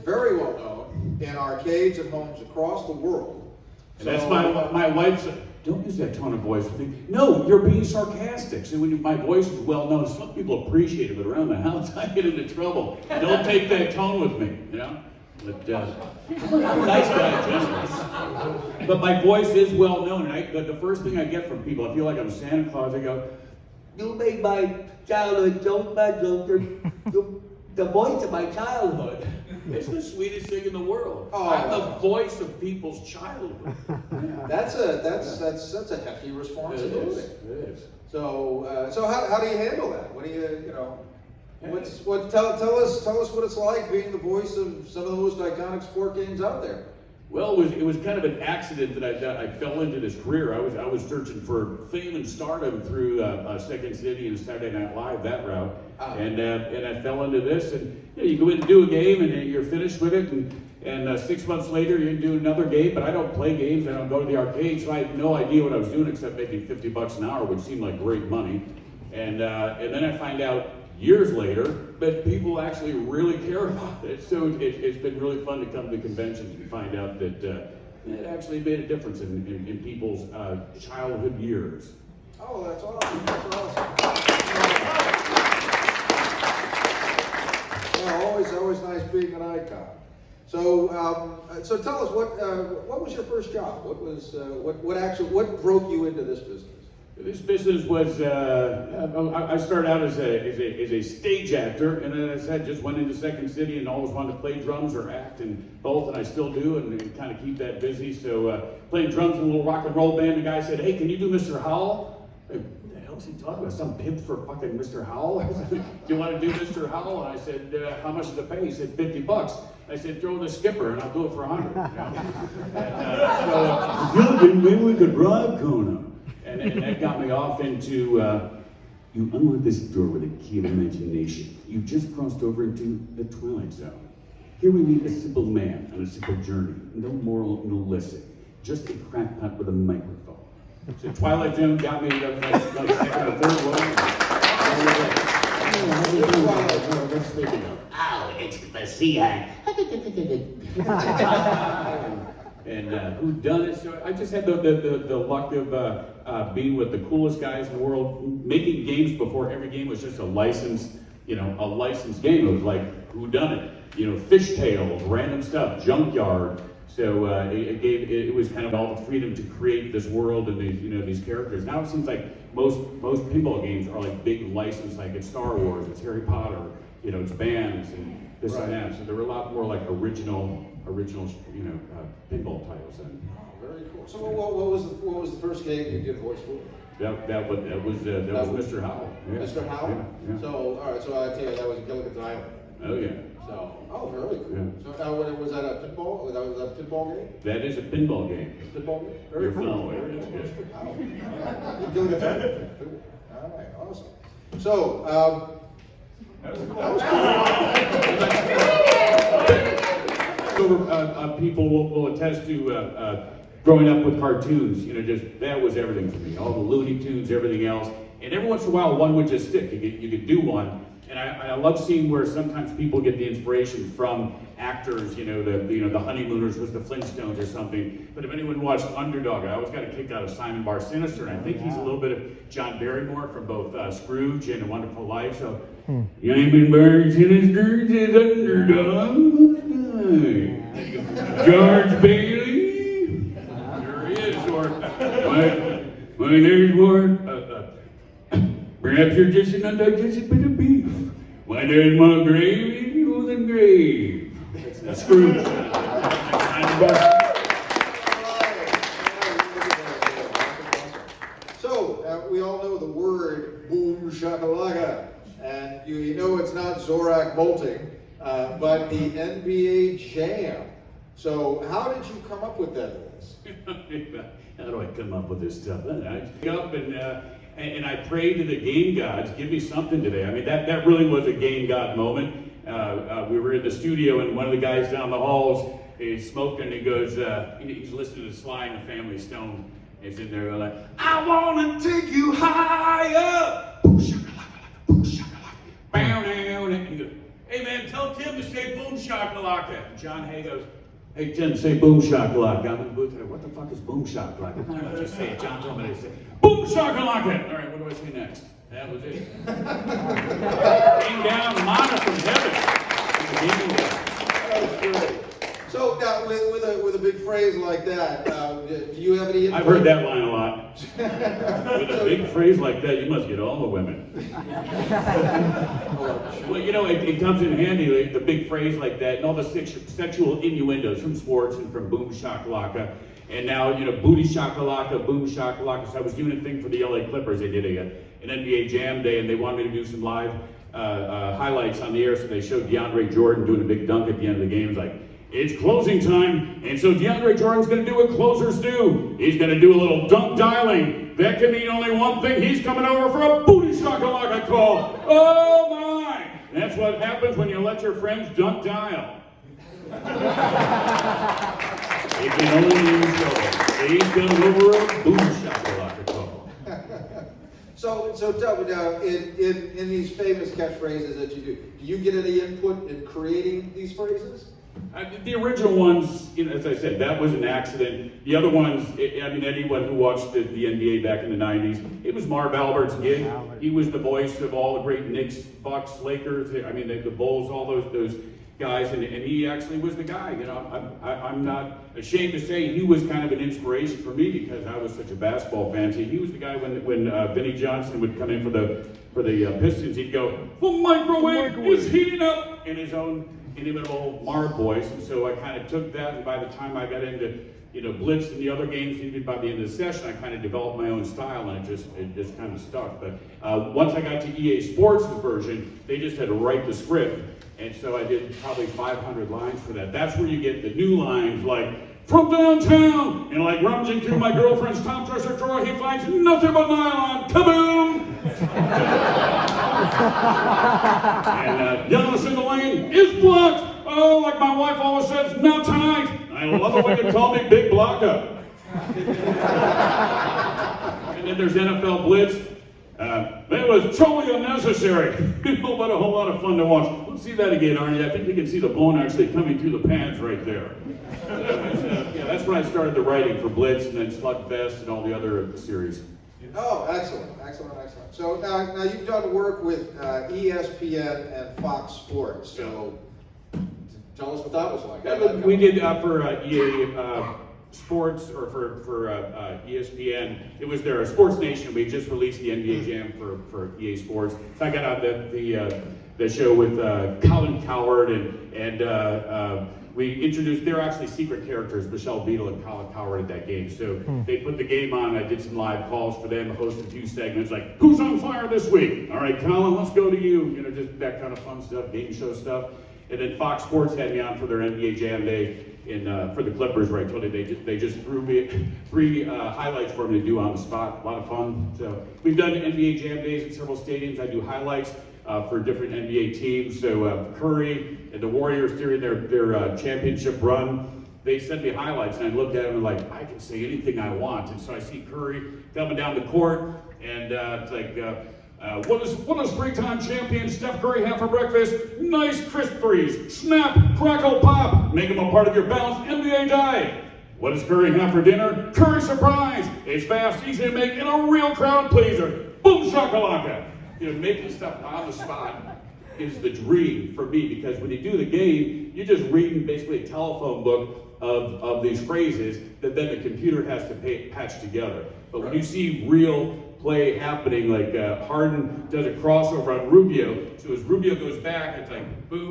very well known in arcades and homes across the world. And that's my wife said, don't use that tone of voice with me. No, you're being sarcastic. So when my voice is well known, some people appreciate it, but around the house I get into trouble. Don't take that tone with me, you know? But nice guy, Jessica. But my voice is well known, and the first thing I get from people, I feel like I'm Santa Claus. I go, "You made my childhood so special. The voice of my childhood." It's the sweetest thing in the world. Oh, I'm the voice of people's childhood. That's a hefty responsibility. It is. So how do you handle that? What do you know? Tell us what it's like being the voice of some of the most iconic sport games out there. Well, it was kind of an accident that I fell into this career. I was searching for fame and stardom through Second City and Saturday Night Live, that route, and I fell into this. And you go in and do a game, and you're finished with it, and 6 months later you're doing another game. But I don't play games. I don't go to the arcade, so I had no idea what I was doing except making $50 an hour, which seemed like great money. And then I find out years later that people actually really care about it. So it's been really fun to come to conventions and find out that it actually made a difference in people's childhood years. Oh, that's awesome. That's awesome. Well, always nice being an icon. So tell us what was your first job? What broke you into this business? This business was, I started out as a stage actor, and then as I said, just went into Second City and always wanted to play drums or act, and both, and I still do, and kind of keep that busy. So playing drums in a little rock and roll band, the guy said, "Hey, can you do Mr. Howell?" What the hell is he talking about? Some pimp for fucking Mr. Howell? I said, "Do you want to do Mr. Howell?" And I said, "How much does it pay?" He said, $50. I said, "Throw the skipper, and I'll do it for $100. So maybe we could drive Kona. And that got me off into, you unlock this door with a key of imagination. You've just crossed over into the Twilight Zone. Here we meet a simple man on a simple journey. No moral, no lesson. Just a crackpot with a microphone." So Twilight Zone got me like second or third one. Oh, it's the sea. And who done it? So I just had the luck of being with the coolest guys in the world, making games before every game was just a licensed game. It was like who done it? Fishtails, random stuff, junkyard. So it was kind of all the freedom to create this world and these characters. Now it seems like most pinball games are like big licensed, like it's Star Wars, it's Harry Potter, it's bands and this and that. So there were a lot more like original pinball titles then. Oh, very cool. So what was the first game you did voice for? That was Mr. Howell. Yeah. Mr. Howell? Yeah. So all right, so I tell you that was Gilligan's Island. Oh yeah. So very cool. Yeah. So was that a pinball? Was that a pinball game? That is a pinball game. Pinball game? Very cool. cool. Mr. Howell. Gilligan's Island. All right, awesome. So that was cool. People will attest to growing up with cartoons. Just that was everything for me. All the Looney Tunes, everything else, and every once in a while one would just stick. You could do one, and I love seeing where sometimes people get the inspiration from actors. The Honeymooners was the Flintstones or something. But if anyone watched Underdog, I always got a kick out of Simon Bar Sinister, and I think he's a little bit of John Barrymore from both Scrooge and A Wonderful Life. So Simon Bar Sinister is Underdog. George Bailey, there he is. Or my name's Ward. Perhaps you're just an undigested bit of beef. My name's my gravy, you the grave. That's Scrooge. So we all know the word boom shakalaka, and you know it's not Zorak bolting, but the NBA Jam. So how did you come up with that voice? How do I come up with this stuff? I get up and I pray to the game gods, give me something today. I mean, that really was a game god moment. We were in the studio and one of the guys down the halls, he smoked and he goes, he's listening to Sly and the Family Stone. He's in there like, I want to take you higher. Boom shakalaka, boom shakalaka, bow down. And he goes, hey man, tell Tim to say boom shakalaka. And John Hay goes, hey Tim, say boom shakalaka. I'm in the booth there, what the fuck is boom shakalaka? No, just say it. John told me to say boom shakalaka. All right, what do I say next? That was it. Came down, manna from heaven. That was great. So now, with a big phrase like that, do you have any input? I've heard that line a lot. With a big phrase like that, you must get all the women. Well, you know, it comes in handy, like, the big phrase like that, and all the sexual innuendos from sports and from boom shakalaka. And now, you know, booty shakalaka, boom shakalaka. So I was doing a thing for the LA Clippers. They did an NBJ Jam day, and they wanted me to do some live highlights on the air. So they showed DeAndre Jordan doing a big dunk at the end of the game. It's like, it's closing time, and so DeAndre Jordan's going to do what closers do. He's going to do a little dunk dialing. That can mean only one thing. He's coming over for a booty shakalaka call. Oh my! That's what happens when you let your friends dunk dial. It can only mean so. He's coming over a booty shakalaka call. So tell me now, in these famous catchphrases that you do you get any input in creating these phrases? The original ones, you know, as I said, that was an accident. The other ones, I mean, anyone who watched the NBA back in the 90s, it was Marv Albert's gig. He was the voice of all the great Knicks, Bucks, Lakers, I mean, the Bulls, all those guys, and he actually was the guy. You know, I'm not ashamed to say he was kind of an inspiration for me because I was such a basketball fan. See, he was the guy when Vinnie Johnson would come in for the Pistons, he'd go, "The microwave is heating up," in his own inimitable Marv voice. And so I kind of took that, and by the time I got into, you know, Blitz and the other games, even by the end of the session, I kind of developed my own style, and it just kind of stuck. But once I got to EA Sports' version, they just had to write the script, and so I did probably 500 lines for that. That's where you get the new lines like, "From downtown," and like rummaging through my girlfriend's top dresser drawer, he finds nothing but nylon. Kaboom! And Giannis in the lane is blocked. Oh, like my wife always says, not tonight. I love it when you call me Big Blocka. And then there's NFL Blitz. That was totally unnecessary, but a whole lot of fun to watch. Let's see that again, Arnie. I think you can see the bone actually coming through the pads right there. Yeah, that's when I started the writing for Blitz and then Slugfest and all the other series. Oh, excellent. So now you've done work with ESPN and Fox Sports. So tell us what that was like. We did for EA Sports, or for ESPN. It was their Sports Nation. We just released the NBA Jam for EA Sports. So I got on the show with Colin Cowherd and we introduced, they're actually secret characters, Michelle Beadle and Colin Cowherd at that game. So they put the game on, I did some live calls for them, hosted a few segments like, who's on fire this week? All right, Colin, let's go to you. You know, just that kind of fun stuff, game show stuff. And then Fox Sports had me on for their NBA Jam Day for the Clippers, where I told you they just threw me three highlights for me to do on the spot. A lot of fun. So we've done NBA Jam Days at several stadiums. I do highlights for different NBA teams. So Curry and the Warriors during their championship run, they sent me highlights, and I looked at them and like, I can say anything I want. And so I see Curry coming down the court, and it's like, what does three-time champion Steph Curry have for breakfast? Nice crisp threes. Snap, crackle, pop. Make them a part of your balanced NBA diet. What does Curry have for dinner? Curry surprise. It's fast, easy to make, and a real crowd pleaser. Boom shakalaka. You know, making stuff on the spot is the dream for me, because when you do the game, you're just reading basically a telephone book of these phrases that then the computer has to patch together. But when you see real play happening, like Harden does a crossover on Rubio, so as Rubio goes back, it's like boom.